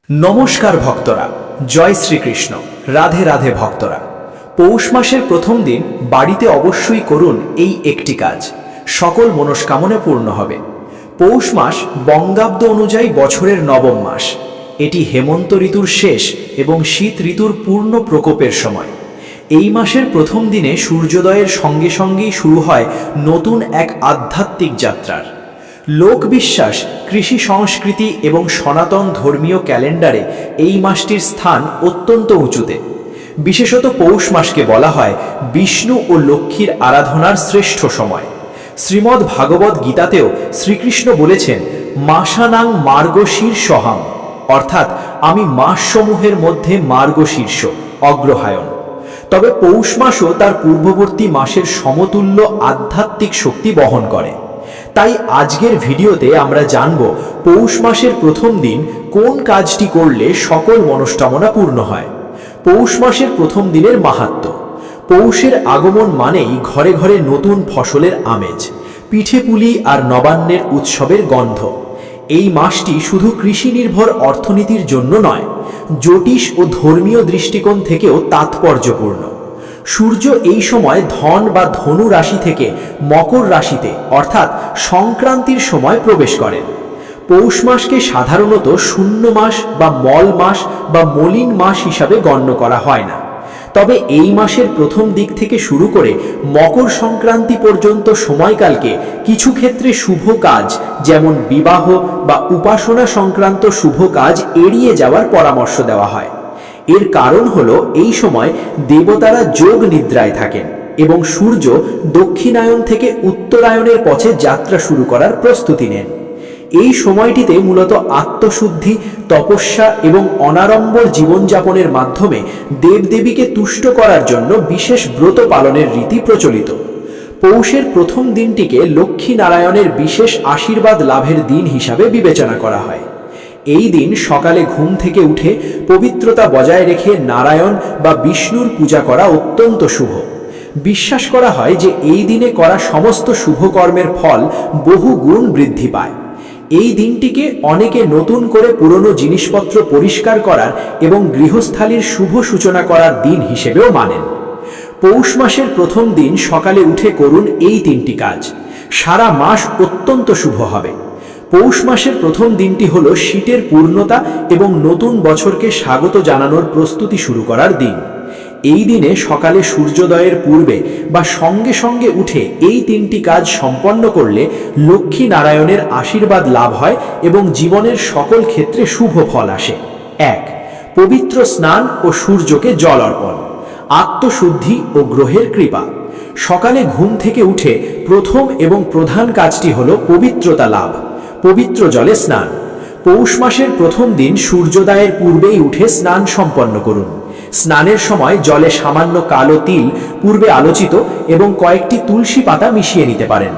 নমস্কার ভক্তরা, জয় শ্রীকৃষ্ণ। রাধে রাধে ভক্তরা। পৌষ মাসের প্রথম দিন বাড়িতে অবশ্যই করুন এই একটি কাজ, সকল মনস্কামনা পূর্ণ হবে। পৌষ মাস বঙ্গাব্দ অনুযায়ী বছরের নবম মাস। এটি হেমন্ত ঋতুর শেষ এবং শীত ঋতুর পূর্ণ প্রকোপের সময়। এই মাসের প্রথম দিনে সূর্যোদয়ের সঙ্গে সঙ্গেই শুরু হয় নতুন এক আধ্যাত্মিক যাত্রার। লোকবিশ্বাস, কৃষি সংস্কৃতি এবং সনাতন ধর্মীয় ক্যালেন্ডারে এই মাসটির স্থান অত্যন্ত উঁচুতে। বিশেষত পৌষ মাসকে বলা হয় বিষ্ণু ও লক্ষ্মীর আরাধনার শ্রেষ্ঠ সময়। শ্রীমদ্ ভাগবত গীতাতেও শ্রীকৃষ্ণ বলেছেন, মাসানাং মার্গশীর্ষহং, অর্থাৎ আমি মাসসমূহের মধ্যে মার্গশীর্ষ, অগ্রহায়ণ। তবে পৌষ মাসও তার পূর্ববর্তী মাসের সমতুল্য আধ্যাত্মিক শক্তি বহন করে। তাই আজকের ভিডিওতে আমরা জানব পৌষ মাসের প্রথম দিন কোন কাজটি করলে সকল মনস্কামনা পূর্ণ হয়। পৌষ মাসের প্রথম দিনের মাহাত্ম্য। পৌষের আগমন মানেই ঘরে ঘরে নতুন ফসলের আমেজ, পিঠেপুলি আর নবান্নের উৎসবের গন্ধ। এই মাসটি শুধু কৃষি নির্ভর অর্থনীতির জন্য নয়, জ্যোতিষ ও ধর্মীয় দৃষ্টিকোণ থেকেও তাৎপর্যপূর্ণ। সূর্য এই সময় ধন বা ধনু রাশি থেকে মকর রাশিতে অর্থাৎ সংক্রান্তির সময় প্রবেশ করেন। পৌষ মাসকে সাধারণত শূন্য মাস বা মল মাস বা মলিন মাস হিসাবে গণ্য করা হয় না। তবে এই মাসের প্রথম দিক থেকে শুরু করে মকর সংক্রান্তি পর্যন্ত সময়কালকে কিছু ক্ষেত্রে শুভ কাজ, যেমন বিবাহ বা উপাসনা সংক্রান্ত শুভ কাজ এড়িয়ে যাওয়ার পরামর্শ দেওয়া হয়। এর কারণ হলো এই সময় দেবতারা যোগ নিদ্রায় থাকেন এবং সূর্য দক্ষিণায়ন থেকে উত্তরায়ণের পথে যাত্রা শুরু করার প্রস্তুতি নেন। এই সময়টিতে মূলত আত্মশুদ্ধি, তপস্যা এবং অনাড়ম্বর জীবনযাপনের মাধ্যমে দেবদেবীকে তুষ্ট করার জন্য বিশেষ ব্রত পালনের রীতি প্রচলিত। পৌষের প্রথম দিনটিকে লক্ষ্মী নারায়ণের বিশেষ আশীর্বাদ লাভের দিন হিসাবে বিবেচনা করা হয়। এই দিন সকালে ঘুম থেকে উঠে পবিত্রতা বজায় রেখে নারায়ণ বা বিষ্ণুর পূজা করা অত্যন্ত শুভ। বিশ্বাস করা হয় যে এই দিনে করা সমস্ত শুভ কর্মের ফল বহু গুণ বৃদ্ধি পায়। এই দিনটিকে অনেকে নতুন করে পুরনো জিনিসপত্র পরিষ্কার করার এবং গৃহস্থালির শুভ সূচনা করার দিন হিসেবেও মানেন। পৌষ মাসের প্রথম দিন সকালে উঠে করুন এই তিনটি কাজ, সারা মাস অত্যন্ত শুভ হবে। পৌষ মাসের প্রথম দিনটি হলো শীতের পূর্ণতা এবং নতুন বছরকে স্বাগত জানানোর প্রস্তুতি শুরু করার দিন। এই দিনে সকালে সূর্যোদয়ের পূর্বে বা সঙ্গে সঙ্গে উঠে এই তিনটি কাজ সম্পন্ন করলে লক্ষ্মী নারায়ণের আশীর্বাদ লাভ হয় এবং জীবনের সকল ক্ষেত্রে শুভ ফল আসে। 1. পবিত্র স্নান ও সূর্যকে জল অর্পণ। আত্মশুদ্ধি ও গ্রহের কৃপা। সকালে ঘুম থেকে উঠে প্রথম এবং প্রধান কাজটি হলো পবিত্রতা লাভ, পবিত্র জলে স্নান। পৌষ মাসের প্রথম দিন সূর্যোদয়ের পূর্বেই উঠে স্নান সম্পন্ন করুন। স্নানের সময় জলে সামান্য কালো তিল, পূর্বে আলোচিত, এবং কয়েকটি তুলসী পাতা মিশিয়ে নিতে পারেন।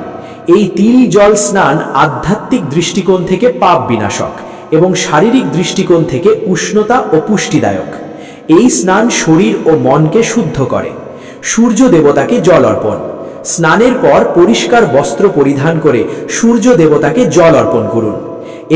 এই তিল জল স্নান আধ্যাত্মিক দৃষ্টিকোণ থেকে পাপ বিনাশক এবং শারীরিক দৃষ্টিকোণ থেকে উষ্ণতা ও পুষ্টিদায়ক। এই স্নান শরীর ও মনকে শুদ্ধ করে। সূর্য দেবতাকে জল অর্পণ। স্নানের পর পরিষ্কার বস্ত্র পরিধান করে সূর্য দেবতাকে জল অর্পণ করুন।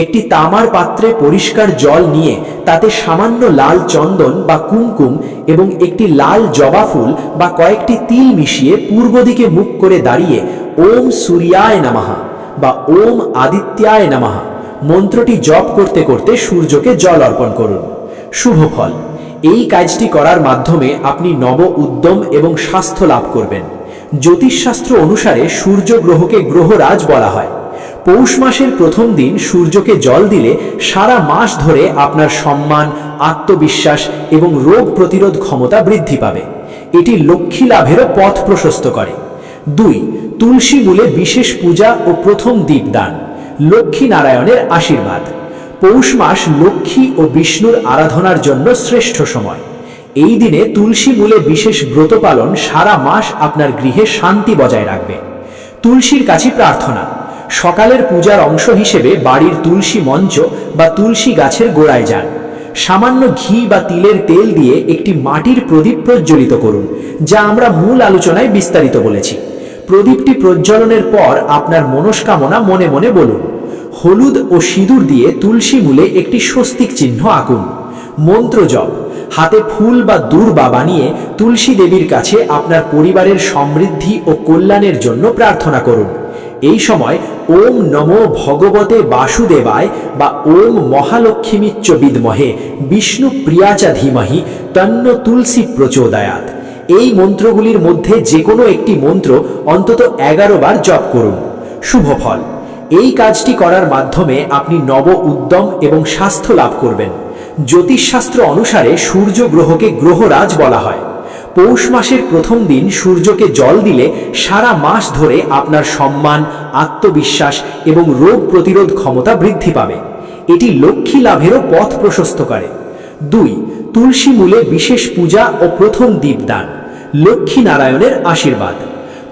একটি তামার পাত্রে পরিষ্কার জল নিয়ে তাতে সামান্য লাল চন্দন বা কুমকুম এবং একটি লাল জবা ফুল বা কয়েকটি তিল মিশিয়ে পূর্ব দিকে মুখ করে দাঁড়িয়ে ওম সূর্যায় নমঃ বা ওম আদিত্যায় নমঃ মন্ত্রটি জপ করতে করতে সূর্যকে জল অর্পণ করুন। শুভ ফল। এই কাজটি করার মাধ্যমে আপনি নব উদ্যম এবং স্বাস্থ্য লাভ করবেন। জ্যোতিষশাস্ত্র অনুসারে সূর্য গ্রহকে গ্রহরাজ বলা হয়। পৌষ মাসের প্রথম দিন সূর্যকে জল দিলে সারা মাস ধরে আপনার সম্মান, আত্মবিশ্বাস এবং রোগ প্রতিরোধ ক্ষমতা বৃদ্ধি পাবে। এটি লক্ষ্মী লাভেরও পথ প্রশস্ত করে। 2. তুলসী মূলে বিশেষ পূজা ও প্রথম দীপদান। লক্ষ্মী নারায়ণের আশীর্বাদ। পৌষ মাস লক্ষ্মী ও বিষ্ণুর আরাধনার জন্য শ্রেষ্ঠ সময়। এই দিনে তুলসী মূলে বিশেষ ব্রত পালন সারা মাস আপনার গৃহে শান্তি বজায় রাখবে। তুলসীর কাছে প্রার্থনা। সকালের পূজার অংশ হিসেবে বাড়ির তুলসী মঞ্চ বা তুলসী গাছের গোড়ায় যান। সামান্য ঘি বা তিলের তেল দিয়ে একটি মাটির প্রদীপ প্রজ্বলিত করুন, যা আমরা মূল আলোচনায় বিস্তারিত বলেছি। প্রদীপটি প্রজ্বলনের পর আপনার মনস্কামনা মনে মনে বলুন। হলুদ ও সিঁদুর দিয়ে তুলসী মূলে একটি স্বস্তিক চিহ্ন আঁকুন। মন্ত্র জপ, হাতে ফুল বা দূর্বা বানিয়ে তুলসী দেবীর কাছে আপনার পরিবারের সমৃদ্ধি ও কল্যাণের জন্য প্রার্থনা করুন। এই সময় ওম নমো ভগবতে বাসুদেবায় বা ওম মহালক্ষ্মীমিচ্চ বিদ্মহে বিষ্ণু প্রিয়াচা ধীমহি তন্ন তুলসী প্রচোদয়াৎ, এই মন্ত্রগুলির মধ্যে যে কোনো একটি মন্ত্র অন্তত 11 বার জপ করুন। শুভ ফল, এই কাজটি করার মাধ্যমে আপনি নব উদ্যম এবং স্বাস্থ্য লাভ করবেন। জ্যোতিষশাস্ত্র অনুসারে সূর্য গ্রহকে গ্রহরাজ বলা হয়। পৌষ মাসের প্রথম দিন সূর্যকে জল দিলে সারা মাস ধরে আপনার সম্মান, আত্মবিশ্বাস এবং রোগ প্রতিরোধ ক্ষমতা বৃদ্ধি পাবে। এটি লক্ষ্মী লাভেরও পথ প্রশস্ত করে। 2. তুলসী মূলে বিশেষ পূজা ও প্রথম দীপদান। লক্ষ্মী নারায়ণের আশীর্বাদ।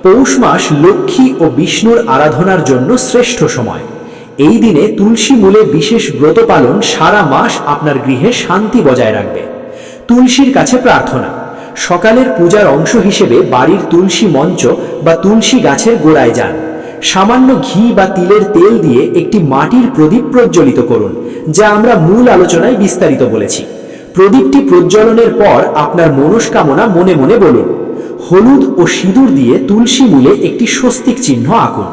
পৌষ মাস লক্ষ্মী ও বিষ্ণুর আরাধনার জন্য শ্রেষ্ঠ সময়। এই দিনে তুলসী মূলে বিশেষ ব্রত পালন সারা মাস আপনার গৃহে শান্তি বজায় রাখবে। তুলসীর কাছে প্রার্থনা, সকালের পূজার অংশ হিসেবে বাড়ির তুলসী মঞ্চ বা তুলসী গাছের গোড়ায় যান। সামান্য ঘি বা তিলের তেল দিয়ে একটি মাটির প্রদীপ প্রজ্বলিত করুন, যা আমরা মূল আলোচনায় বিস্তারিত বলেছি। প্রদীপটি প্রজ্বলনের পর আপনার মনস্কামনা মনে মনে বলুন। হলুদ ও সিঁদুর দিয়ে তুলসী মূলে একটি স্বস্তিক চিহ্ন আঁকুন।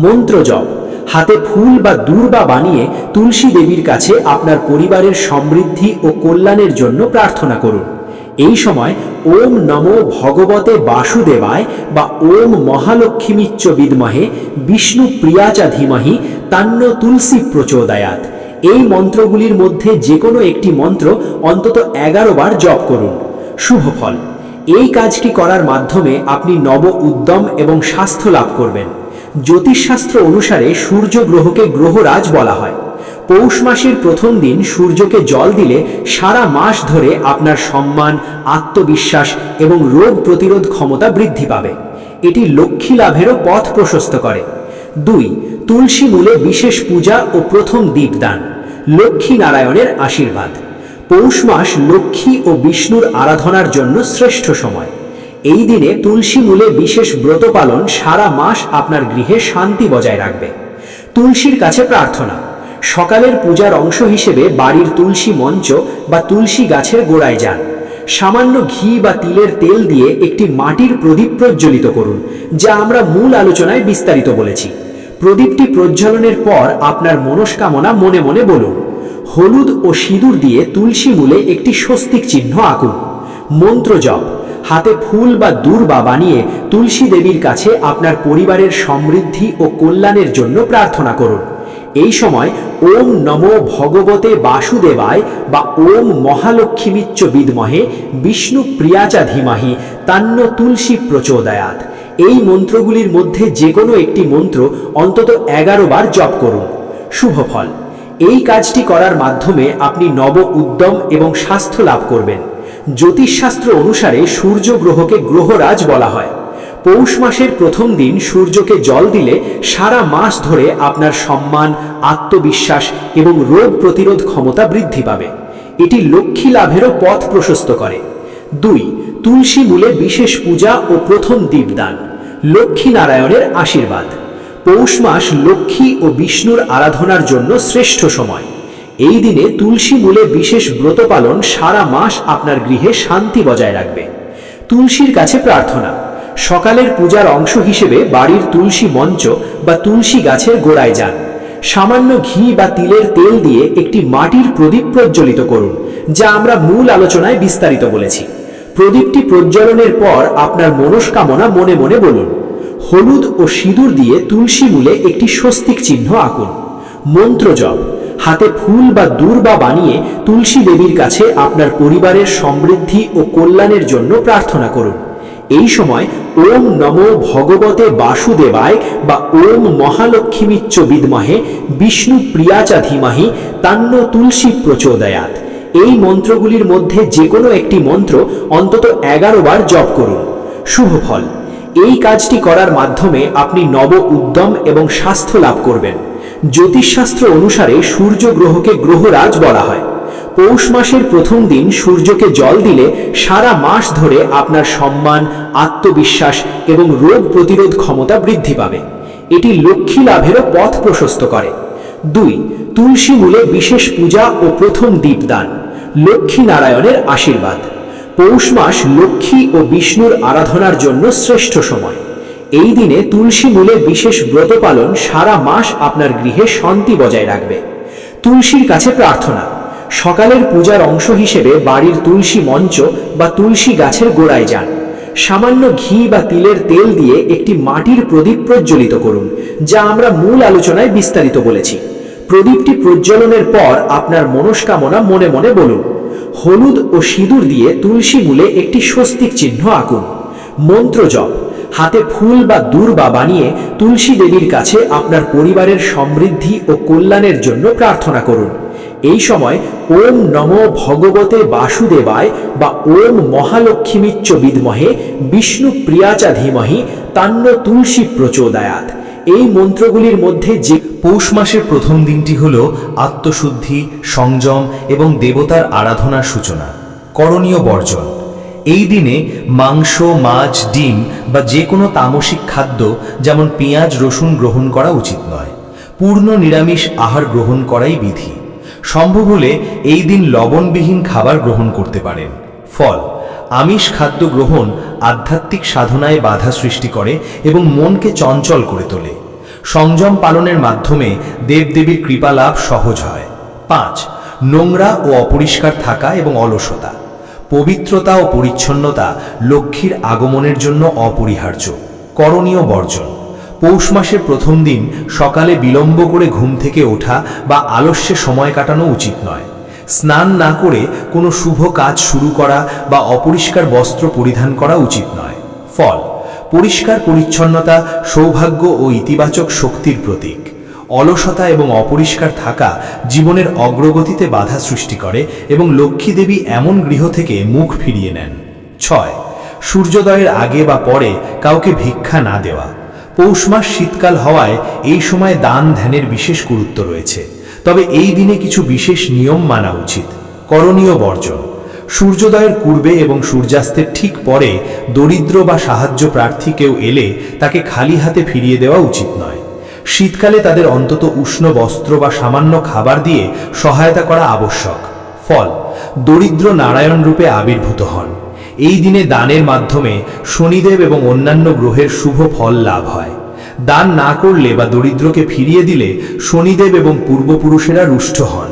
মন্ত্র জপ, হাতে ফুল বা দূর্বা বানিয়ে তুলসী দেবীর কাছে আপনার পরিবারের সমৃদ্ধি ও কল্যাণের জন্য প্রার্থনা করুন। এই সময় ওম নমো ভগবতে বাসুদেবায় বা ওম মহালক্ষ্মীমিচ্চ বিদ্মহে বিষ্ণু প্রিয়াচা ধীমহি তন্ন তুলসী প্রচোদয়াৎ, এই মন্ত্রগুলির মধ্যে যে কোনো একটি মন্ত্র অন্তত 11 বার জপ করুন। শুভ ফল, এই কাজটি করার মাধ্যমে আপনি নব উদ্যম এবং স্বাস্থ্য লাভ করবেন। জ্যোতিষশাস্ত্র অনুসারে সূর্য গ্রহকে গ্রহরাজ বলা হয়। পৌষ মাসের প্রথম দিন সূর্যকে জল দিলে সারা মাস ধরে আপনার সম্মান, আত্মবিশ্বাস এবং রোগ প্রতিরোধ ক্ষমতা বৃদ্ধি পাবে। এটি লক্ষ্মী লাভেরও পথ প্রশস্ত করে। 2. তুলসী মূলে বিশেষ পূজা ও প্রথম দীপদান। লক্ষ্মী নারায়ণের আশীর্বাদ। পৌষ মাস লক্ষ্মী ও বিষ্ণুর আরাধনার জন্য শ্রেষ্ঠ সময়। এই দিনে তুলসী মূলে বিশেষ ব্রত পালন সারা মাস আপনার গৃহে শান্তি বজায় রাখবে। তুলসীর কাছে প্রার্থনা, সকালের পূজার অংশ হিসেবে বাড়ির তুলসী মঞ্চ বা তুলসী গাছের গোড়ায় যান। সামান্য ঘি বা তিলের তেল দিয়ে একটি মাটির প্রদীপ প্রজ্বলিত করুন, যা আমরা মূল আলোচনায় বিস্তারিত বলেছি। প্রদীপটি প্রজ্বলনের পর আপনার মনস্কামনা মনে মনে বলুন। হলুদ ও সিঁদুর দিয়ে তুলসী মূলে একটি স্বস্তিক চিহ্ন আঁকুন। মন্ত্র জপ, হাতে ফুল বা দূর্বা বানিয়ে তুলসী দেবীর কাছে আপনার পরিবারের সমৃদ্ধি ও কল্যাণের জন্য প্রার্থনা করুন। এই সময় ওম নমো ভগবতে বাসুদেবায় বা ওম মহালক্ষ্মীমিচ্চ বিদ্মহে বিষ্ণু প্রিয়াচা ধীমহি তন্ন তুলসী প্রচোদয়াৎ, এই মন্ত্রগুলির মধ্যে যে কোনো একটি মন্ত্র অন্তত 11 বার জপ করুন। শুভ ফল, এই কাজটি করার মাধ্যমে আপনি নব উদ্যম এবং স্বাস্থ্য লাভ করবেন। জ্যোতিষশাস্ত্র অনুসারে সূর্য গ্রহকে গ্রহরাজ বলা হয়। পৌষ মাসের প্রথম দিন সূর্যকে জল দিলে সারা মাস ধরে আপনার সম্মান, আত্মবিশ্বাস এবং রোগ প্রতিরোধ ক্ষমতা বৃদ্ধি পাবে। এটি লক্ষ্মী লাভেরও পথ প্রশস্ত করে। 2. তুলসী মূলে বিশেষ পূজা ও প্রথম দীপদান। লক্ষ্মী নারায়ণের আশীর্বাদ। পৌষ মাস লক্ষ্মী ও বিষ্ণুর আরাধনার জন্য শ্রেষ্ঠ সময়। এই দিনে তুলসী মূলে বিশেষ ব্রত পালন সারা মাস আপনার গৃহে শান্তি বজায় রাখবে। তুলসীর কাছে প্রার্থনা, সকালের পূজার অংশ হিসেবে বাড়ির তুলসী মঞ্চ বা তুলসী গাছের গোড়ায় যান। সামান্য ঘি বা তিলের তেল দিয়ে একটি মাটির প্রদীপ প্রজ্বলিত করুন, যা আমরা মূল আলোচনায় বিস্তারিত বলেছি। প্রদীপটি প্রজ্বলনের পর আপনার মনস্কামনা মনে মনে বলুন। হলুদ ও সিঁদুর দিয়ে তুলসী মূলে একটি স্বস্তিক চিহ্ন আঁকুন। মন্ত্র জপ, হাতে ফুল বা দূর্বা বানিয়ে তুলসী দেবীর কাছে আপনার পরিবারের সমৃদ্ধি ও কল্যাণের জন্য প্রার্থনা করুন। এই সময় ওম নমো ভগবতে বাসুদেবায় বা ওম মহালক্ষ্মীমিচ্চ বিদ্মহে বিষ্ণু প্রিয়াচা ধীমহি তন্ন তুলসী প্রচোদয়াৎ, এই মন্ত্রগুলির মধ্যে যে কোনো একটি মন্ত্র অন্তত 11 বার জপ করুন। শুভ ফল, এই কাজটি করার মাধ্যমে আপনি নব উদ্যম এবং স্বাস্থ্য লাভ করবেন। জ্যোতিষশাস্ত্র অনুসারে সূর্য গ্রহকে গ্রহরাজ বলা হয়। পৌষ মাসের প্রথম দিন সূর্যকে জল দিলে সারা মাস ধরে আপনার সম্মান, আত্মবিশ্বাস এবং রোগ প্রতিরোধ ক্ষমতা বৃদ্ধি পাবে। এটি লক্ষ্মী লাভেরও পথ প্রশস্ত করে। 2. তুলসী মূলে বিশেষ পূজা ও প্রথম দীপদান, লক্ষ্মী নারায়ণের আশীর্বাদ। পৌষ মাস লক্ষ্মী ও বিষ্ণুর আরাধনার জন্য শ্রেষ্ঠ সময়। এই দিনে তুলসী মূলে বিশেষ ব্রত পালন সারা মাস আপনার গৃহে শান্তি বজায় রাখবে। তুলসীর কাছে প্রার্থনা। সকালের পূজার অংশ হিসেবে বাড়ির তুলসী মঞ্চ বা তুলসী গাছের গোড়ায় যান। সামান্য ঘি বা তিলের তেল দিয়ে একটি মাটির প্রদীপ প্রজ্বলিত করুন, যা আমরা মূল আলোচনায় বিস্তারিত বলেছি। প্রদীপটি প্রজ্বলনের পর আপনার মনস্কামনা মনে মনে বলুন। হলুদ ও সিঁদুর দিয়ে তুলসী মূলে একটি স্বস্তিক চিহ্ন আঁকুন। মন্ত্র জপ। হাতে ফুল বা দূর্বা বানিয়ে তুলসী দেবীর কাছে আপনার পরিবারের সমৃদ্ধি ও কল্যাণের জন্য প্রার্থনা করুন। এই সময় ওম নমো ভগবতে বাসুদেবায় বা ওম মহালক্ষ্মীমিচ্চ বিদ্মহে বিষ্ণু প্রিয়াচা ধীমহি তান্ন তুলসী প্রচোদয়াৎ, এই মন্ত্রগুলির মধ্যে যে পৌষ মাসের প্রথম দিনটি হল আত্মশুদ্ধি, সংযম এবং দেবতার আরাধনার সূচনা। করণীয় বর্জন। এই দিনে মাংস, মাছ, ডিম বা যে কোনো তামসিক খাদ্য যেমন পেঁয়াজ, রসুন গ্রহণ করা উচিত নয়। পূর্ণ নিরামিষ আহার গ্রহণ করাই বিধি। সম্ভব হলে এই দিন লবণবিহীন খাবার গ্রহণ করতে পারেন। ফল। আমিষ খাদ্য গ্রহণ আধ্যাত্মিক সাধনায় বাধা সৃষ্টি করে এবং মনকে চঞ্চল করে তোলে। সংযম পালনের মাধ্যমে দেবদেবীর কৃপা লাভ সহজ হয়। 5. নোংরা ও অপরিষ্কার থাকা এবং অলসতা। পবিত্রতা ও পরিচ্ছন্নতা লক্ষ্মীর আগমনের জন্য অপরিহার্য। করণীয় বর্জন। পৌষ মাসের প্রথম দিন সকালে বিলম্ব করে ঘুম থেকে ওঠা বা আলস্যে সময় কাটানো উচিত নয়। স্নান না করে কোনো শুভ কাজ শুরু করা বা অপরিষ্কার বস্ত্র পরিধান করা উচিত নয়। ফল। পরিষ্কার পরিচ্ছন্নতা সৌভাগ্য ও ইতিবাচক শক্তির প্রতীক। অলসতা এবং অপরিষ্কার থাকা জীবনের অগ্রগতিতে বাধা সৃষ্টি করে এবং লক্ষ্মী দেবী এমন গৃহ থেকে মুখ ফিরিয়ে নেন। 6. সূর্যোদয়ের আগে বা পরে কাউকে ভিক্ষা না দেওয়া। পৌষ মাস শীতকাল হওয়ায় এই সময় দান ধ্যানের বিশেষ গুরুত্ব রয়েছে, তবে এই দিনে কিছু বিশেষ নিয়ম মানা উচিত। করণীয় বর্জন। সূর্যোদয়ের পূর্বে এবং সূর্যাস্তের ঠিক পরে দরিদ্র বা সাহায্য প্রার্থী কেউ এলে তাকে খালি হাতে ফিরিয়ে দেওয়া উচিত নয়। শীতকালে তাদের অন্তত উষ্ণ বস্ত্র বা সামান্য খাবার দিয়ে সহায়তা করা আবশ্যক। ফল। দরিদ্র নারায়ণ রূপে আবির্ভূত হন। এই দিনে দানের মাধ্যমে শনিদেব এবং অন্যান্য গ্রহের শুভ ফল লাভ হয়। দান না করলে বা দরিদ্রকে ফিরিয়ে দিলে শনিদেব এবং পূর্বপুরুষেরা রুষ্ট হন।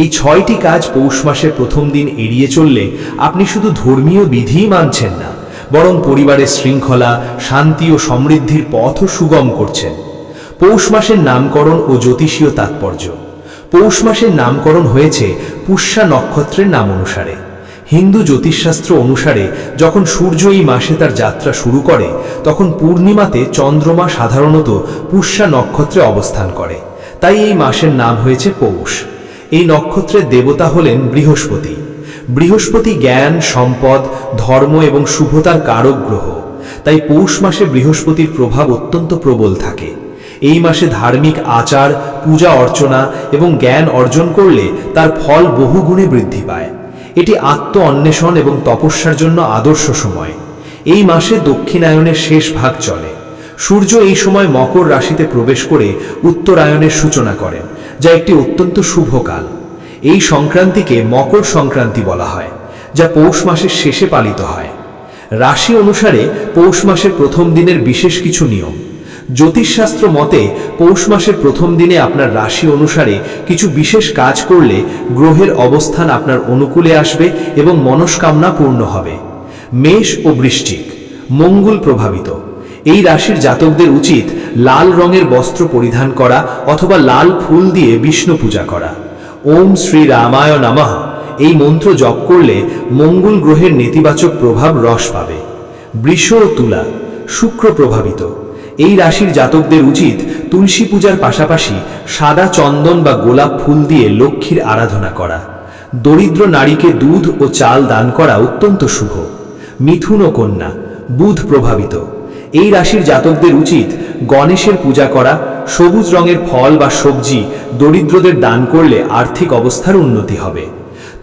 এই 6টি কাজ পৌষ মাসের প্রথম দিন এড়িয়ে চললে আপনি শুধু ধর্মীয় বিধিই মানছেন না, বরং পরিবারের শৃঙ্খলা, শান্তি ও সমৃদ্ধির পথও সুগম করছেন। পৌষ মাসের নামকরণ ও জ্যোতিষীয় তাৎপর্য। পৌষ মাসের নামকরণ হয়েছে পুষ্যা নক্ষত্রের নাম অনুসারে। হিন্দু জ্যোতিষশাস্ত্র অনুসারে যখন সূর্য এই মাসে তার যাত্রা শুরু করে তখন পূর্ণিমাতে চন্দ্রমা সাধারণত পুষ্যা নক্ষত্রে অবস্থান করে, তাই এই মাসের নাম হয়েছে পৌষ। এই নক্ষত্রের দেবতা হলেন বৃহস্পতি। বৃহস্পতি জ্ঞান, সম্পদ, ধর্ম এবং শুভতার কারক গ্রহ, তাই পৌষ মাসে বৃহস্পতির প্রভাব অত্যন্ত প্রবল থাকে। এই মাসে ধার্মিক আচার, পূজা অর্চনা এবং জ্ঞান অর্জন করলে তার ফল বহুগুণে বৃদ্ধি পায়। এটি আত্ম অন্বেষণ এবং তপস্যার জন্য আদর্শ সময়। এই মাসে দক্ষিণায়নের শেষ ভাগ চলে। সূর্য এই সময় মকর রাশিতে প্রবেশ করে উত্তরায়ণের সূচনা করেন, যা একটি অত্যন্ত শুভ কাল। এই সংক্রান্তিকে মকর সংক্রান্তি বলা হয়, যা পৌষ মাসের শেষে পালিত হয়। রাশি অনুসারে পৌষ মাসের প্রথম দিনের বিশেষ কিছু নিয়ম। জ্যোতিষশাস্ত্র মতে পৌষ মাসের প্রথম দিনে আপনার রাশি অনুসারে কিছু বিশেষ কাজ করলে গ্রহের অবস্থান আপনার অনুকূলে আসবে এবং মনস্কামনা পূর্ণ হবে। মেষ ও বৃশ্চিক। মঙ্গল প্রভাবিত এই রাশির জাতকদের উচিত লাল রঙের বস্ত্র পরিধান করা অথবা লাল ফুল দিয়ে বিষ্ণু পূজা করা। ওম শ্রী রামায় নমঃ এই মন্ত্র জপ করলে মঙ্গল গ্রহের নেতিবাচক প্রভাব হ্রাস পাবে। বৃষ ও তুলা। শুক্র প্রভাবিত এই রাশির জাতকদের উচিত তুলসী পূজার পাশাপাশি সাদা চন্দন বা গোলাপ ফুল দিয়ে লক্ষ্মীর আরাধনা করা। দরিদ্র নারীকে দুধ ও চাল দান করা অত্যন্ত শুভ। মিথুন ও কন্যা। বুধ প্রভাবিত এই রাশির জাতকদের উচিত গণেশের পূজা করা। সবুজ রঙের ফল বা সবজি দরিদ্রদের দান করলে আর্থিক অবস্থার উন্নতি হবে।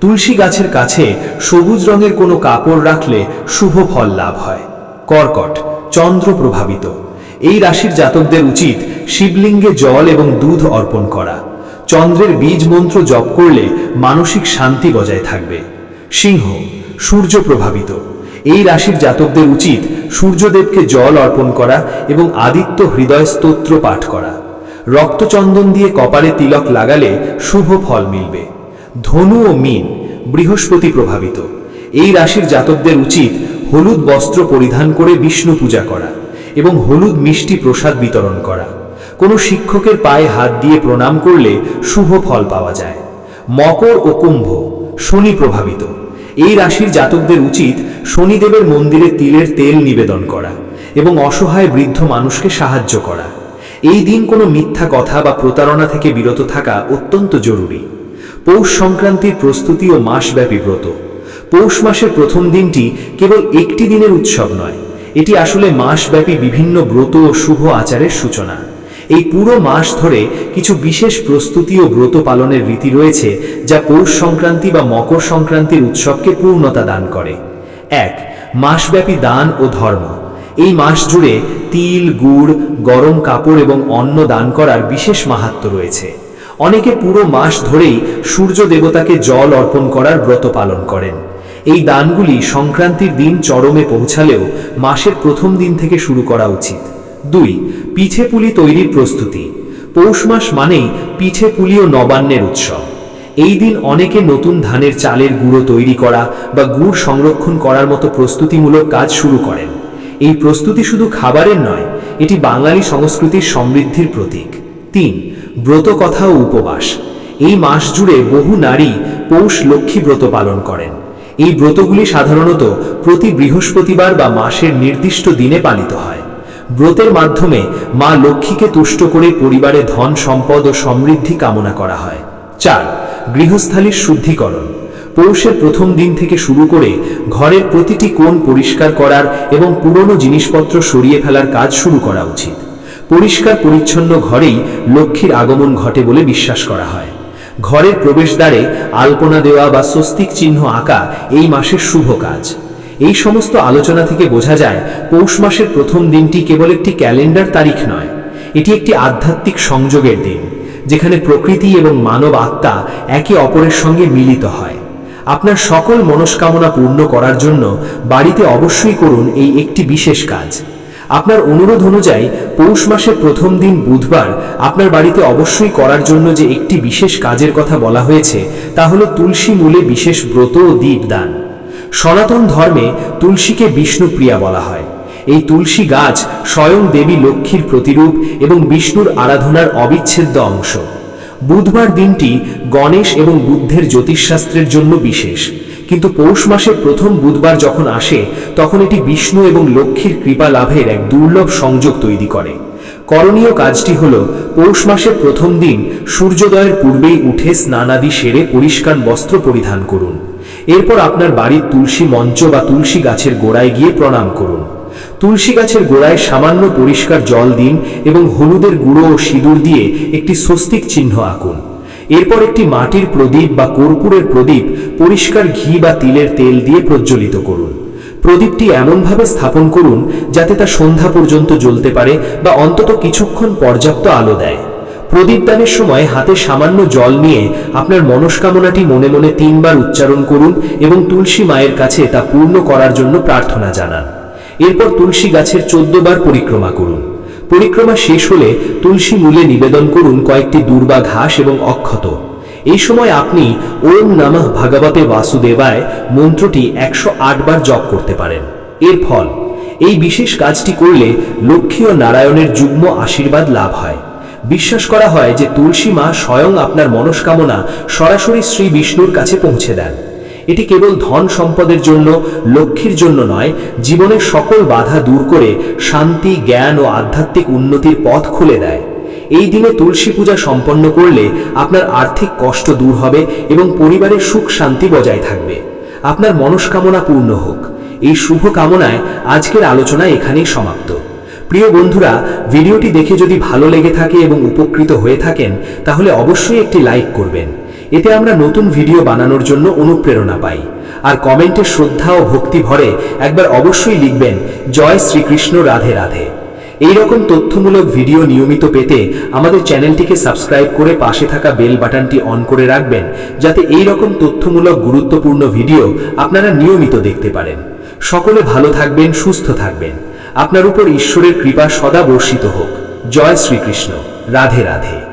তুলসী গাছের কাছে সবুজ রঙের কোনো কাপড় রাখলে শুভ ফল লাভ হয়। কর্কট। চন্দ্র প্রভাবিত এই রাশির জাতকদের উচিত শিবলিঙ্গে জল এবং দুধ অর্পণ করা। চন্দ্রের বীজ মন্ত্র জপ করলে মানসিক শান্তি বজায় থাকবে। সিংহ, সূর্য প্রভাবিত। এই রাশির জাতকদের উচিত সূর্যদেবকে জল অর্পণ করা এবং আদিত্য হৃদয় স্তোত্র পাঠ করা। রক্তচন্দন দিয়ে কপালে তিলক লাগালে শুভ ফল মিলবে। ধনু ও মীন, বৃহস্পতি প্রভাবিত। এই রাশির জাতকদের উচিত হলুদ বস্ত্র পরিধান করে বিষ্ণু পূজা করা এবং হলুদ মিষ্টি প্রসাদ বিতরণ করা। কোনো শিক্ষকের পায়ে হাত দিয়ে প্রণাম করলে শুভ ফল পাওয়া যায়। মকর ও কুম্ভ, শনি প্রভাবিত। এই রাশির জাতকদের উচিত শনিদেবের মন্দিরে তিলের তেল নিবেদন করা এবং অসহায় বৃদ্ধ মানুষকে সাহায্য করা। এই দিন কোনো মিথ্যা কথা বা প্রতারণা থেকে বিরত থাকা অত্যন্ত জরুরি। পৌষ সংক্রান্তির প্রস্তুতি ও মাসব্যাপী ব্রত। পৌষ মাসের প্রথম দিনটি কেবল একটি দিনের উৎসব নয়, এটি আসলে মাসব্যাপী বিভিন্ন ব্রত ও শুভ আচারের সূচনা। এই পুরো মাস ধরে কিছু বিশেষ প্রস্তুতি ও ব্রত পালনের রীতি রয়েছে যা পৌষ সংক্রান্তি বা মকর সংক্রান্তির উৎসবকে পূর্ণতা দান করে। 1. মাসব্যাপী দান ও ধর্ম। এই মাস জুড়ে তিল, গুড়, গরম কাপড় এবং অন্ন দান করার বিশেষ মাহাত্ম্য রয়েছে। অনেকে পুরো মাস ধরেই সূর্য দেবতাকে জল অর্পণ করার ব্রত পালন করেন। এই দানগুলি সংক্রান্তির দিন চরমে পৌঁছালেও মাসের প্রথম দিন থেকে শুরু করা উচিত। 2. পিঠে পুলি তৈরির প্রস্তুতি। পৌষ মাস মানেই পিঠে পুলি ও নবান্নের উৎসব। এই দিন অনেকে নতুন ধানের চালের গুঁড়ো তৈরি করা বা গুড় সংরক্ষণ করার মতো প্রস্তুতিমূলক কাজ শুরু করেন। এই প্রস্তুতি শুধু খাবারের নয়, এটি বাঙালি সংস্কৃতির সমৃদ্ধির প্রতীক। 3. ব্রত কথা ও উপবাস। এই মাস জুড়ে বহু নারী পৌষ লক্ষ্মী ব্রত পালন করেন। এই ব্রতগুলি সাধারণত প্রতি বৃহস্পতিবার বা মাসের নির্দিষ্ট দিনে পালিত হয়। ব্রতের মাধ্যমে মা লক্ষ্মীকে তুষ্ট করে পরিবারে ধন সম্পদ ও সমৃদ্ধি কামনা করা হয়। 4. গৃহস্থালির শুদ্ধিকরণ। পৌষের প্রথম দিন থেকে শুরু করে ঘরের প্রতিটি কোণ পরিষ্কার করার এবং পুরনো জিনিসপত্র সরিয়ে ফেলার কাজ শুরু করা উচিত। পরিষ্কার পরিচ্ছন্ন ঘরেই লক্ষ্মীর আগমন ঘটে বলে বিশ্বাস করা হয়। ঘরের প্রবেশদ্বারে আলপনা দেওয়া বা স্বস্তিক চিহ্ন আঁকা এই মাসের শুভ কাজ। এই সমস্ত আলোচনা থেকে বোঝা যায় পৌষ মাসের প্রথম দিনটি কেবল একটি ক্যালেন্ডার তারিখ নয়, এটি একটি আধ্যাত্মিক সংযোগের দিন, যেখানে প্রকৃতি এবং মানব আত্মা একে অপরের সঙ্গে মিলিত হয়। আপনার সকল মনস্কামনা পূর্ণ করার জন্য বাড়িতে অবশ্যই করুন এই একটি বিশেষ কাজ। আপনার অনুরোধ অনুযায়ী পৌষ মাসের প্রথম দিন বুধবার আপনার বাড়িতে অবশ্যই করার জন্য যে একটি বিশেষ কাজের কথা বলা হয়েছে তা হল তুলসী মূলে বিশেষ ব্রত ও দীপদান। সনাতন ধর্মে তুলসীকে বিষ্ণুপ্রিয়া বলা হয়। এই তুলসী গাছ স্বয়ং দেবী লক্ষ্মীর প্রতিরূপ এবং বিষ্ণুর আরাধনার অবিচ্ছেদ্য অংশ। বুধবার দিনটি গণেশ এবং বুদ্ধের জ্যোতিষশাস্ত্রের জন্য বিশেষ, কিন্তু পৌষ মাসের প্রথম বুধবার যখন আসে তখন এটি বিষ্ণু এবং লক্ষ্মীর কৃপা লাভের এক দুর্লভ সংযোগ তৈরি করে। করণীয় কাজটি হল পৌষ মাসের প্রথম দিন সূর্যোদয়ের পূর্বেই উঠে স্নানাদি সেরে পরিষ্কার বস্ত্র পরিধান করুন। এরপর আপনার বাড়ির তুলসী মঞ্চ বা তুলসী গাছের গোড়ায় গিয়ে প্রণাম করুন। তুলসী গাছের গোড়ায় সামান্য পরিষ্কার জল দিন এবং হলুদের গুঁড়ো ও সিঁদুর দিয়ে একটি স্বস্তিক চিহ্ন আঁকুন। এরপর একটি মাটির প্রদীপ বা কর্পূরের প্রদীপ পরিষ্কার ঘি বা তিলের তেল দিয়ে প্রজ্বলিত করুন। প্রদীপটি এমনভাবে স্থাপন করুন যাতে তা সন্ধ্যা পর্যন্ত জ্বলতে পারে বা অন্তত কিছুক্ষণ পর্যাপ্ত আলো দেয়। প্রদীপদানের সময় হাতে সামান্য জল নিয়ে আপনার মনস্কামনাটি মনে মনে 3 বার উচ্চারণ করুন এবং তুলসী মায়ের কাছে তা পূর্ণ করার জন্য প্রার্থনা জানান। এরপর তুলসী গাছের 14 বার পরিক্রমা করুন। পরিক্রমা শেষ হলে তুলসী মূলে নিবেদন করুন কয়েকটি দূর্বা ঘাস এবং অক্ষত। এই সময় আপনি ওম নমঃ ভগবতে বাসুদেবায় মন্ত্রটি 108 বার জপ করতে পারেন। এর ফল, এই বিশেষ কাজটি করলে লক্ষ্মী ও নারায়ণের যুগ্ম আশীর্বাদ লাভ হয়। বিশ্বাস করা হয় যে তুলসী মা স্বয়ং আপনার মনস্কামনা সরাসরি শ্রী বিষ্ণুর কাছে পৌঁছে দেন। এটি কেবল ধন সম্পদের জন্য, লক্ষ্মীর জন্য নয়, জীবনের সকল বাধা দূর করে শান্তি, জ্ঞান ও আধ্যাত্মিক উন্নতির পথ খুলে দেয়। এই দিনে তুলসী পূজা সম্পন্ন করলে আপনার আর্থিক কষ্ট দূর হবে এবং পরিবারের সুখ শান্তি বজায় থাকবে। আপনার মনস্কামনা পূর্ণ হোক, এই শুভ কামনায় আজকের আলোচনা এখানেই সমাপ্ত। প্রিয় বন্ধুরা, ভিডিওটি দেখে যদি ভালো লেগে থাকে এবং উপকৃত হয়ে থাকেন তাহলে অবশ্যই একটি লাইক করবেন। এতে আমরা নতুন ভিডিও বানানোর জন্য অনুপ্রেরণা পাই। আর কমেন্টে শ্রদ্ধা ও ভক্তি ভরে একবার অবশ্যই লিখবেন, জয় শ্রীকৃষ্ণ, রাধে রাধে। এই রকম তথ্যমূলক ভিডিও নিয়মিত পেতে আমাদের চ্যানেলটিকে সাবস্ক্রাইব করে পাশে থাকা বেল বাটনটি অন করে রাখবেন, যাতে এই রকম তথ্যমূলক গুরুত্বপূর্ণ ভিডিও আপনারা নিয়মিত দেখতে পারেন। সকলে ভালো থাকবেন, সুস্থ থাকবেন। আপনার উপর ঈশ্বরের কৃপা সদা বর্ষিত হোক। জয় শ্রীকৃষ্ণ। রাধে রাধে।